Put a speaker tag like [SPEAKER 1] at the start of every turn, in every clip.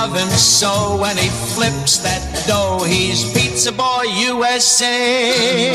[SPEAKER 1] love him so. When he flips that dough, he's Pizza Boy USA.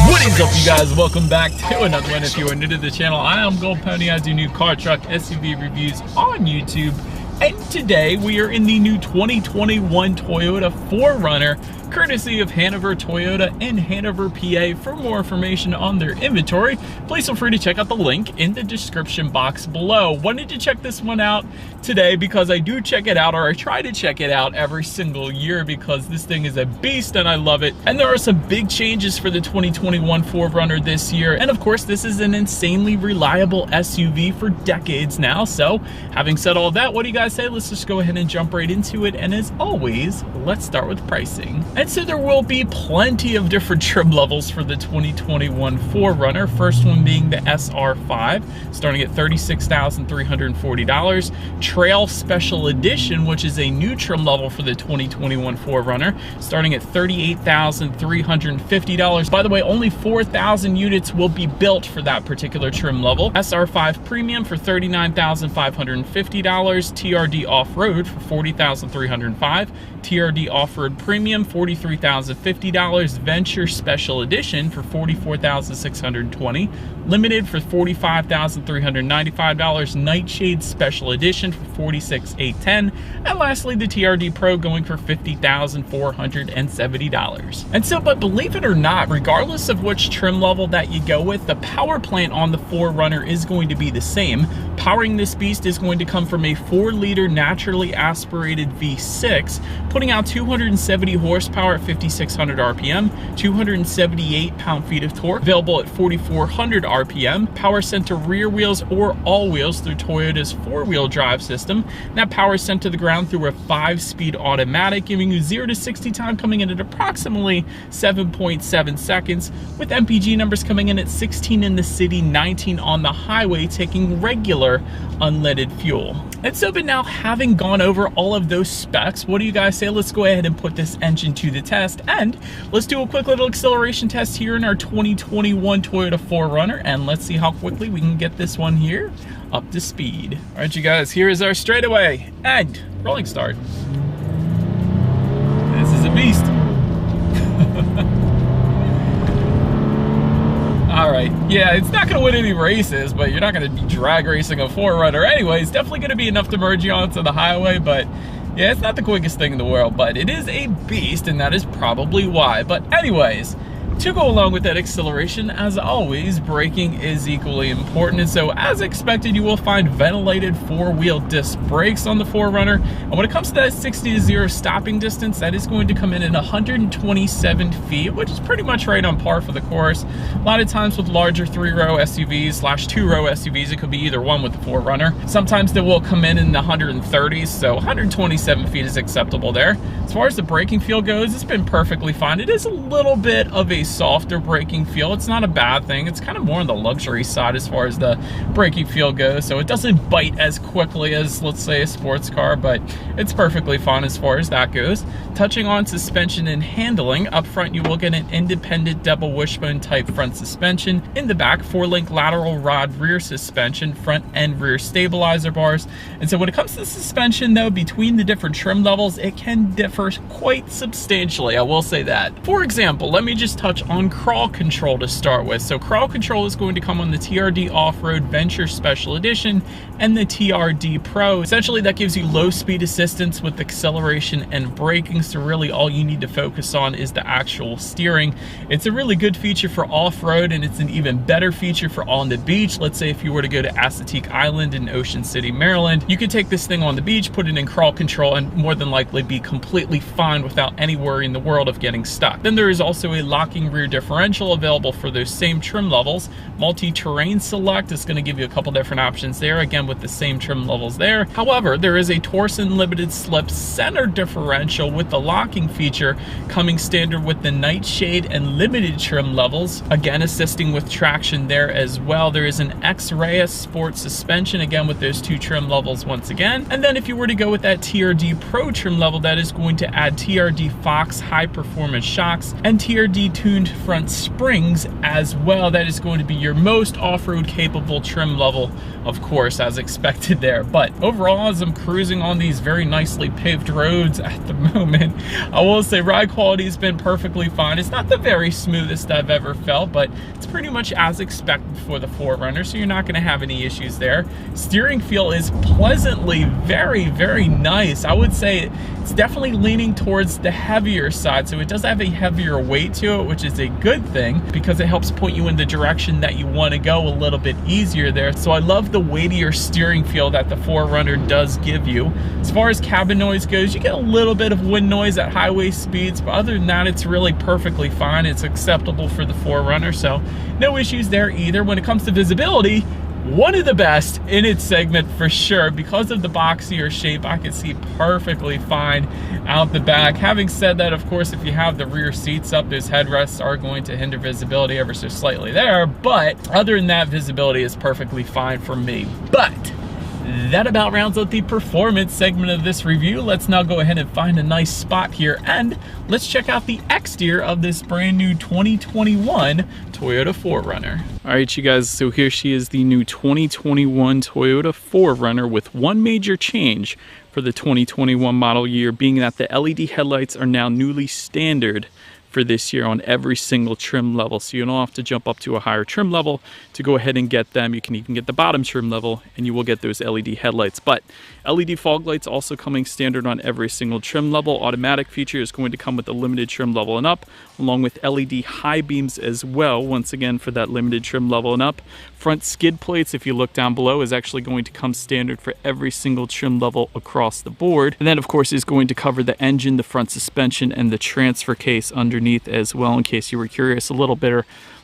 [SPEAKER 2] What is up, you guys? Welcome back to another one. If you are new to the channel, I am Gold Pony. I do new car, truck, SUV reviews on YouTube. And today we are in the new 2021 Toyota 4Runner, courtesy of Hanover Toyota in Hanover, PA. For more information on their inventory, please feel free to check out the link in the description box below. Wanted to check this one out today because I do check it out, or I try to check it out every single year, because this thing is a beast and I love it. And there are some big changes for the 2021 4Runner this year. And of course, this is an insanely reliable SUV for decades now. So having said all that, what do you guys say? Let's just go ahead and jump right into it. And as always, let's start with pricing. And so there will be plenty of different trim levels for the 2021 4Runner. First one being the SR5, starting at $36,340. Trail Special Edition, which is a new trim level for the 2021 4Runner, starting at $38,350. By the way, only 4,000 units will be built for that particular trim level. SR5 Premium for $39,550. TRD Off-Road for $40,305. TRD Off-Road Premium, $43,050. Venture Special Edition for $44,620. Limited for $45,395. Nightshade Special Edition for $46,810. And lastly, the TRD Pro going for $50,470. And so, but believe it or not, regardless of which trim level that you go with, the power plant on the 4Runner is going to be the same. Powering this beast is going to come from a 4-liter naturally aspirated V6, putting out 270 horsepower at 5,600 RPM, 278 pound-feet of torque, available at 4,400 RPM, power sent to rear wheels or all wheels through Toyota's 4-wheel drive system. And that power is sent to the ground through a 5-speed automatic, giving you 0 to 60 time coming in at approximately 7.7 seconds, with MPG numbers coming in at 16 in the city, 19 on the highway, taking regular unleaded fuel. And so, but now having gone over all of those specs, what do you guys say? Let's go ahead and put this engine to the test, and let's do a quick little acceleration test here in our 2021 Toyota 4Runner, and let's see how quickly we can get this one here up to speed. All right, you guys, here is our straightaway and rolling start. This is a beast. All right, yeah, it's not gonna win any races, but you're not gonna be drag racing a 4Runner anyway. It's definitely gonna be enough to merge you onto the highway, but yeah, it's not the quickest thing in the world, but it is a beast, and that is probably why. But anyways, to go along with that acceleration, as always, braking is equally important. And so, as expected, you will find ventilated 4-wheel disc brakes on the 4Runner. And when it comes to that 60 to 0 stopping distance, that is going to come in at 127 feet, which is pretty much right on par for the course. A lot of times with larger 3-row SUVs / 2-row SUVs, it could be either one with the 4Runner. Sometimes they will come in the 130s, so 127 feet is acceptable there. As far as the braking feel goes, it's been perfectly fine. It is a little bit of a softer braking feel. It's not a bad thing. It's kind of more on the luxury side as far as the braking feel goes, so it doesn't bite as quickly as, let's say, a sports car, but it's perfectly fine as far as that goes. Touching on suspension and handling, up front you will get an independent double wishbone type front suspension. In the back, 4-link lateral rod rear suspension, front and rear stabilizer bars. And so when it comes to the suspension though, between the different trim levels, it can differ quite substantially, I will say that. For example, let me just touch on crawl control to start with. So crawl control is going to come on the TRD Off-Road Venture Special Edition and the TRD Pro. Essentially, that gives you low speed assistance with acceleration and braking, so really all you need to focus on is the actual steering. It's a really good feature for off-road, and it's an even better feature for on the beach. Let's say if you were to go to Assateague Island in Ocean City, Maryland, you could take this thing on the beach, put it in crawl control, and more than likely be completely fine without any worry in the world of getting stuck. Then there is also a locking rear differential available for those same trim levels. Multi-terrain select is going to give you a couple different options there, again with the same trim levels there. However, there is a Torsen limited slip center differential with the locking feature coming standard with the Nightshade and limited trim levels, again assisting with traction there as well. There is an X-Reyes sport suspension, again with those two trim levels once again. And then if you were to go with that TRD Pro trim level, that is going to add TRD Fox high performance shocks and TRD Tune tuned front springs as well. That is going to be your most off-road capable trim level, of course, as expected there. But overall, as I'm cruising on these very nicely paved roads at the moment, I will say ride quality has been perfectly fine. It's not the very smoothest I've ever felt, but it's pretty much as expected for the 4Runner, so you're not going to have any issues there. Steering feel is pleasantly very, very nice. I would say it's definitely leaning towards the heavier side, so it does have a heavier weight to it, which is a good thing because it helps point you in the direction that you want to go a little bit easier there. So I love the weightier steering feel that the 4Runner does give you. As far as cabin noise goes, you get a little bit of wind noise at highway speeds, but other than that, it's really perfectly fine. It's acceptable for the 4Runner, so no issues there either. When it comes to visibility, one of the best in its segment for sure. Because of the boxier shape, I can see perfectly fine out the back. Having said that, of course, if you have the rear seats up, those headrests are going to hinder visibility ever so slightly there, but other than that, visibility is perfectly fine for me. But that about rounds out the performance segment of this review. Let's now go ahead and find a nice spot here and let's check out the exterior of this brand new 2021 Toyota 4Runner. All right, you guys, so here she is, the new 2021 Toyota 4Runner with one major change for the 2021 model year, being that the LED headlights are now newly standard for this year on every single trim level, so you don't have to jump up to a higher trim level to go ahead and get them. You can even get the bottom trim level and you will get those LED headlights. But LED fog lights also coming standard on every single trim level. Automatic feature is going to come with the limited trim level and up, along with LED high beams as well, once again for that limited trim level and up. Front skid plates, if you look down below, is actually going to come standard for every single trim level across the board. And then of course is going to cover the engine, the front suspension, and the transfer case underneath as well, in case you were curious. A little bit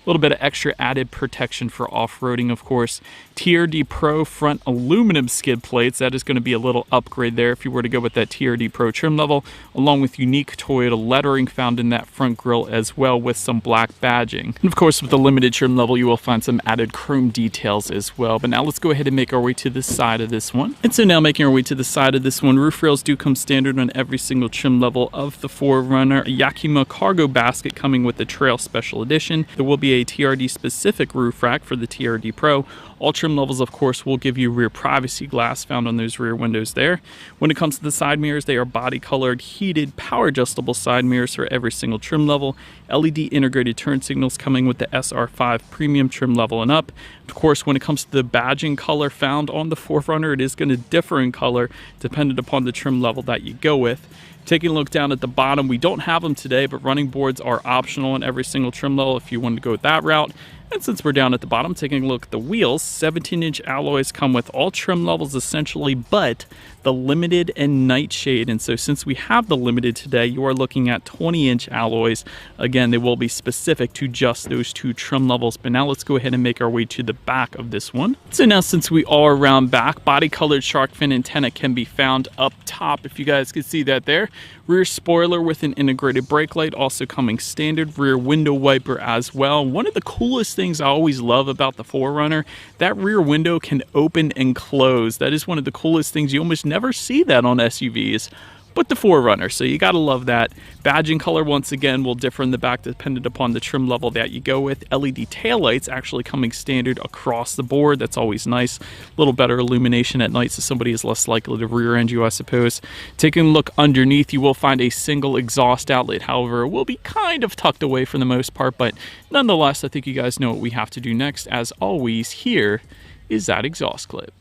[SPEAKER 2] of extra added protection for off-roading, of course. TRD Pro front aluminum skid plates. That is going to be a little upgrade there if you were to go with that TRD Pro trim level, along with unique Toyota lettering found in that front grille as well, with some black badging. And of course, with the limited trim level, you will find some added chrome details as well. But now let's go ahead and make our way to the side of this one. And so now making our way to the side of this one, roof rails do come standard on every single trim level of the 4Runner. A Yakima cargo basket coming with the Trail Special Edition. There will be a TRD specific roof rack for the TRD Pro. All trim levels, of course, will give you rear privacy glass found on those rear windows there. When it comes to the side mirrors, they are body colored, heated, power adjustable side mirrors for every single trim level. LED integrated turn signals coming with the SR5 premium trim level and up. Of course, when it comes to the badging color found on the 4Runner, it is going to differ in color dependent upon the trim level that you go with. Taking a look down at the bottom, we don't have them today, but running boards are optional in every single trim level if you wanted to go that route. And since we're down at the bottom, taking a look at the wheels, 17-inch alloys come with all trim levels essentially, but the limited and nightshade. And so since we have the limited today, you are looking at 20-inch alloys. Again, they will be specific to just those two trim levels. But now let's go ahead and make our way to the back of this one. So now since we are around back, body-colored shark fin antenna can be found up top, if you guys can see that there. Rear spoiler with an integrated brake light also coming standard. Rear window wiper as well. One of the coolest things I always love about the 4Runner, that rear window can open and close. That is one of the coolest things. You almost never see that on SUVs, but the 4Runner, so you gotta love that. Badging color, once again, will differ in the back dependent upon the trim level that you go with. LED taillights actually coming standard across the board. That's always nice. A little better illumination at night, so somebody is less likely to rear end you, I suppose. Taking a look underneath, you will find a single exhaust outlet. However, it will be kind of tucked away for the most part, but nonetheless, I think you guys know what we have to do next. As always, here is that exhaust clip.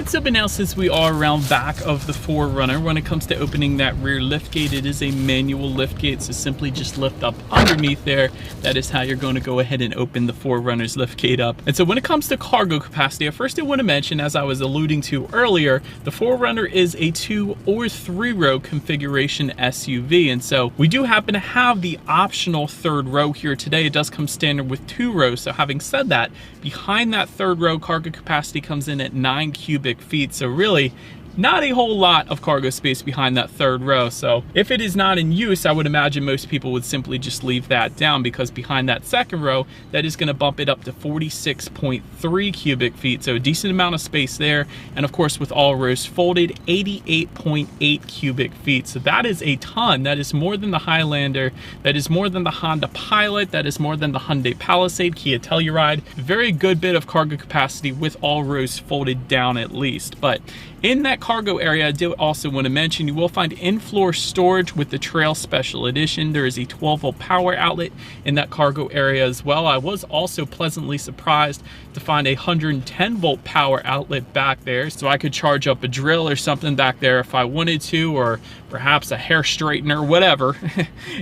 [SPEAKER 2] So, but now since we are around back of the 4Runner, when it comes to opening that rear liftgate, it is a manual liftgate, so simply just lift up underneath there. That is how you're going to go ahead and open the 4Runner's liftgate up. And so when it comes to cargo capacity, I first want to mention, as I was alluding to earlier, the 4Runner is a 2 or 3 row configuration SUV, and so we do happen to have the optional 3rd row here today. It does come standard with 2 rows. So having said that, behind that 3rd row, cargo capacity comes in at 9 cubic feet. So really, not a whole lot of cargo space behind that third row. So if it is not in use, I would imagine most people would simply just leave that down, because behind that second row, that is going to bump it up to 46.3 cubic feet. So a decent amount of space there. And of course, with all rows folded, 88.8 cubic feet. So that is a ton. That is more than the Highlander. That is more than the Honda Pilot. That is more than the Hyundai Palisade, Kia Telluride. Very good bit of cargo capacity with all rows folded down at least. But in that cargo area, I do also want to mention, you will find in-floor storage with the Trail Special Edition. There is a 12-volt power outlet in that cargo area as well. I was also pleasantly surprised to find a 110-volt power outlet back there, so I could charge up a drill or something back there if I wanted to, or perhaps a hair straightener, whatever.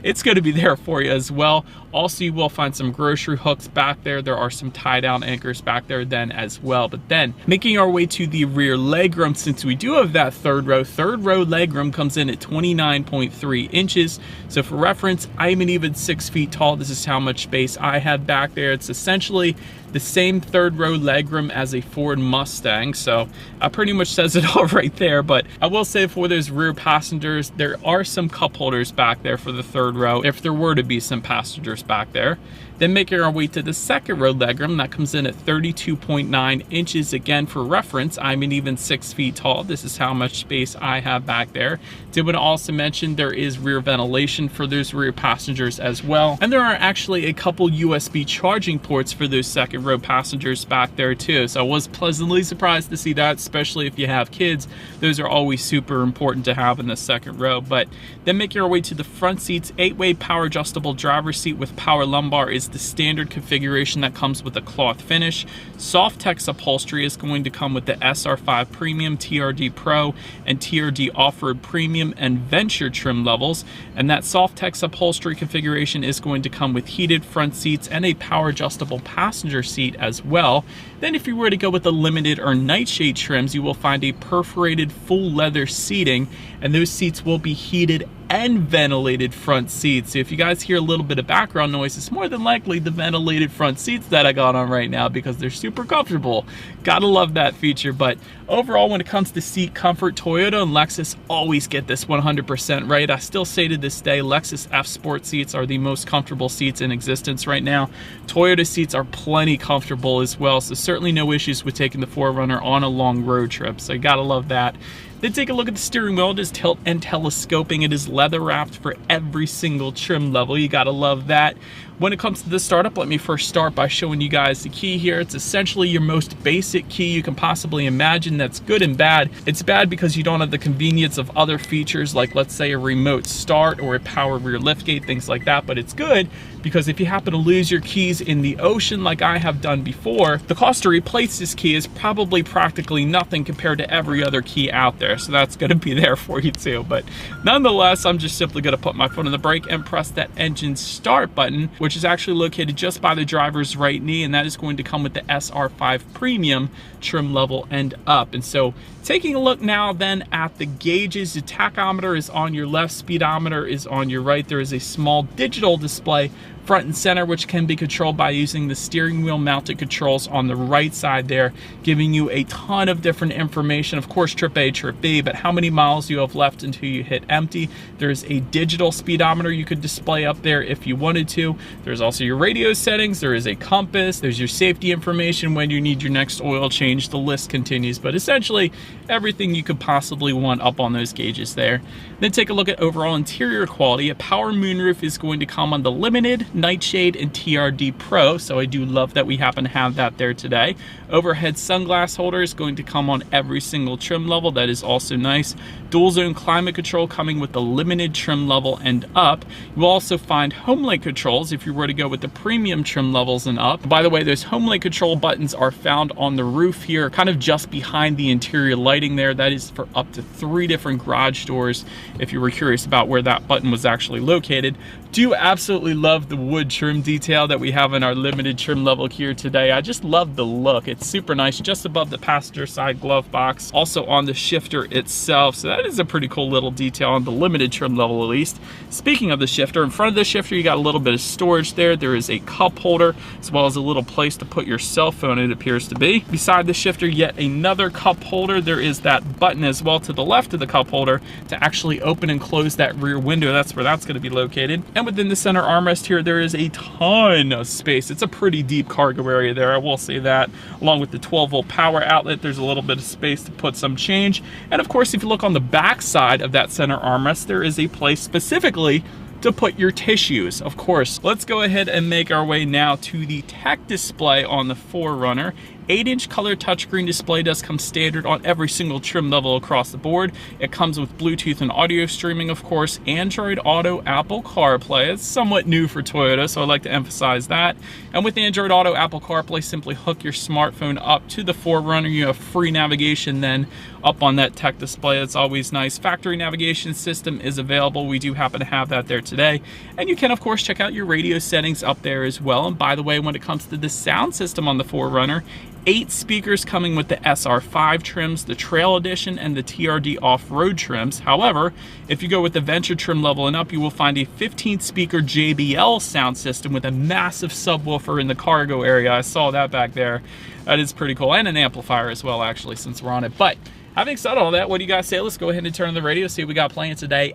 [SPEAKER 2] It's going to be there for you as well. Also, you will find some grocery hooks back there. There are some tie-down anchors back there then as well. But then, making our way to the rear legroom, since we do have that third row legroom comes in at 29.3 inches. So for reference, I'm an even 6 feet tall. This is how much space I have back there. It's essentially the same third row legroom as a Ford Mustang, so that pretty much says it all right there. But I will say, for those rear passengers, there are some cup holders back there for the third row, if there were to be some passengers back there. Then making our way to the second row legroom, that comes in at 32.9 inches. Again, for reference, I'm an even 6 feet tall. This is how much space I have back there. Did want to also mention there is rear ventilation for those rear passengers as well. And there are actually a couple USB charging ports for those second row passengers back there too. So I was pleasantly surprised to see that, especially if you have kids. Those are always super important to have in the second row. But then making our way to the front seats, 8-way power adjustable driver's seat with power lumbar is the standard configuration that comes with a cloth finish. Softex upholstery is going to come with the SR5 Premium, TRD Pro, and TRD Off-Road Premium and Venture trim levels. And that Softex upholstery configuration is going to come with heated front seats and a power adjustable passenger seat as well. Then if you were to go with the limited or nightshade trims, you will find a perforated full leather seating, and those seats will be heated and ventilated front seats. So if you guys hear a little bit of background noise, it's more than likely the ventilated front seats that I got on right now, because they're super comfortable. Gotta love that feature. But overall, when it comes to seat comfort, Toyota and Lexus always get this 100% right. I still say to this day, Lexus F Sport seats are the most comfortable seats in existence right now. Toyota seats are plenty comfortable as well, so certainly no issues with taking the 4Runner on a long road trip. So you gotta love that. Then take a look at the steering wheel. It is tilt and telescoping. It is leather wrapped for every single trim level. You gotta love that. When it comes to the startup, let me first start by showing you guys the key here. It's essentially your most basic key you can possibly imagine. That's good and bad. It's bad because you don't have the convenience of other features like, let's say, a remote start or a power rear liftgate, things like that. But it's good because if you happen to lose your keys in the ocean like I have done before, the cost to replace this key is probably practically nothing compared to every other key out there. So that's going to be there for you too. But nonetheless, I'm just simply going to put my foot on the brake and press that engine start button, which is actually located just by the driver's right knee, and that is going to come with the SR5 Premium trim level and up. And so taking a look now then at the gauges, the tachometer is on your left, speedometer is on your right. There is a small digital display front and center, which can be controlled by using the steering wheel mounted controls on the right side there, giving you a ton of different information. Of course, trip A, trip B, but how many miles you have left until you hit empty. There's a digital speedometer you could display up there if you wanted to. There's also your radio settings. There is a compass. There's your safety information when you need your next oil change. The list continues, but essentially everything you could possibly want up on those gauges there. Then take a look at overall interior quality. A power moonroof is going to come on the Limited, Nightshade, and TRD Pro, so I do love that we happen to have that there today. Overhead sunglass holder is going to come on every single trim level. That is also nice. Dual zone climate control coming with the limited trim level and up. You will also find home link controls if you were to go with the premium trim levels and up. By the way, those home link control buttons are found on the roof here, kind of just behind the interior lighting there. That is for up to 3 different garage doors if you were curious about where that button was actually located. Do absolutely love the wood trim detail that we have in our limited trim level here today. I just love the look. It's super nice, just above the passenger side glove box, also on the shifter itself. So that is a pretty cool little detail on the limited trim level, at least. Speaking of the shifter, in front of the shifter, you got a little bit of storage there. There is a cup holder, as well as a little place to put your cell phone, it appears to be. Beside the shifter, yet another cup holder. There is that button as well to the left of the cup holder to actually open and close that rear window. That's where that's going to be located. And within the center armrest here, there is a ton of space. It's a pretty deep cargo area there, I will say that. Along with the 12-volt power outlet, there's a little bit of space to put some change. And of course, if you look on the back side of that center armrest, there is a place specifically to put your tissues, of course. Let's go ahead and make our way now to the tech display on the 4Runner. 8-inch color touchscreen display does come standard on every single trim level across the board. It comes with Bluetooth and audio streaming, of course, Android Auto, Apple CarPlay. It's somewhat new for Toyota, so I'd like to emphasize that. And with Android Auto, Apple CarPlay, simply hook your smartphone up to the 4Runner. You have free navigation then up on that tech display. It's always nice. Factory navigation system is available. We do happen to have that there today. And you can, of course, check out your radio settings up there as well. And by the way, when it comes to the sound system on the 4Runner, 8 speakers coming with the SR5 trims, the Trail Edition, and the TRD off-road trims. However, if you go with the Venture trim level and up, you will find a 15-speaker JBL sound system with a massive subwoofer in the cargo area. I saw that back there. That is pretty cool. And an amplifier as well, actually, since we're on it. But having said all that, what do you guys say? Let's go ahead and turn on the radio, see what we got playing today,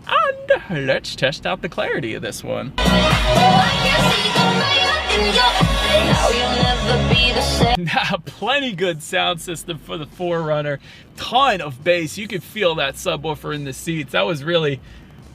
[SPEAKER 2] and let's test out the clarity of this one. Now, plenty good sound system for the 4Runner. Ton of bass. You could feel that subwoofer in the seats. That was really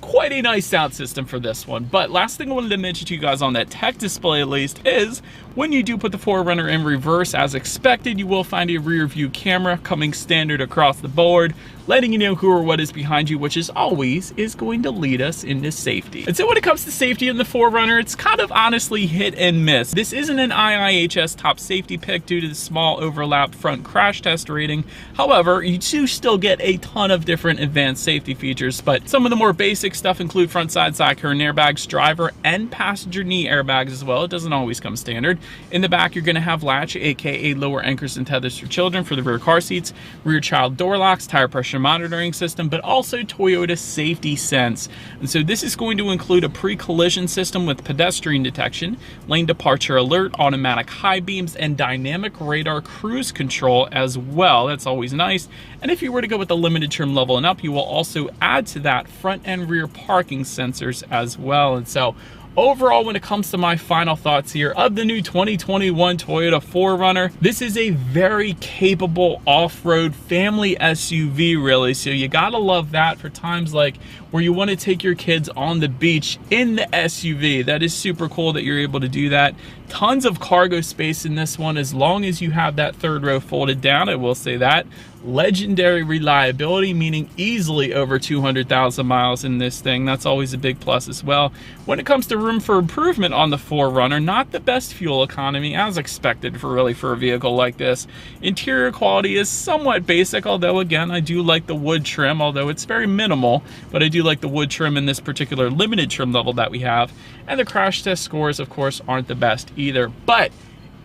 [SPEAKER 2] quite a nice sound system for this one. But last thing I wanted to mention to you guys on that tech display, at least, is when you do put the 4Runner in reverse, as expected, you will find a rear view camera coming standard across the board, letting you know who or what is behind you, which is always going to lead us into safety. And so when it comes to safety in the 4Runner, it's kind of honestly hit and miss. This isn't an IIHS top safety pick due to the small overlap front crash test rating. However, you do still get a ton of different advanced safety features, but some of the more basic stuff include front side current airbags, driver and passenger knee airbags as well. It doesn't always come standard. In the back, you're going to have latch, aka lower anchors and tethers for children for the rear car seats, rear child door locks, tire pressure monitoring system, but also Toyota Safety Sense. And so this is going to include a pre-collision system with pedestrian detection, lane departure alert, automatic high beams, and dynamic radar cruise control as well. That's always nice. And if you were to go with the limited trim level and up, you will also add to that front and rear parking sensors as well. And so overall, when it comes to my final thoughts here of the new 2021 Toyota 4Runner, this is a very capable off-road family SUV, really. So you gotta love that for times like where you want to take your kids on the beach in the SUV. That is super cool that you're able to do that. Tons of cargo space in this one, as long as you have that third row folded down, I will say that. Legendary reliability, meaning easily over 200,000 miles in this thing. That's always a big plus as well. When it comes to room for improvement on the 4Runner, not the best fuel economy as expected for a vehicle like this. Interior quality is somewhat basic, although again, I do like the wood trim, although it's very minimal, but I do like the wood trim in this particular limited trim level that we have. And the crash test scores, of course, aren't the best either. But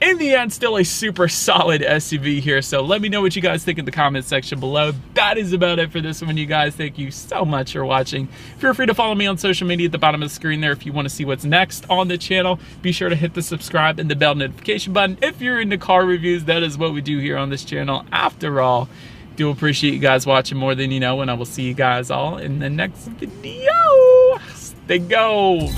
[SPEAKER 2] in the end, still a super solid SUV here. So let me know what you guys think in the comment section below. That is about it for this one, you guys. Thank you so much for watching. Feel free to follow me on social media at the bottom of the screen there if you want to see what's next on the channel. Be sure to hit the subscribe and the bell notification button if you're into car reviews. That is what we do here on this channel. After all, do appreciate you guys watching more than you know, and I will see you guys all in the next video. Stay gold.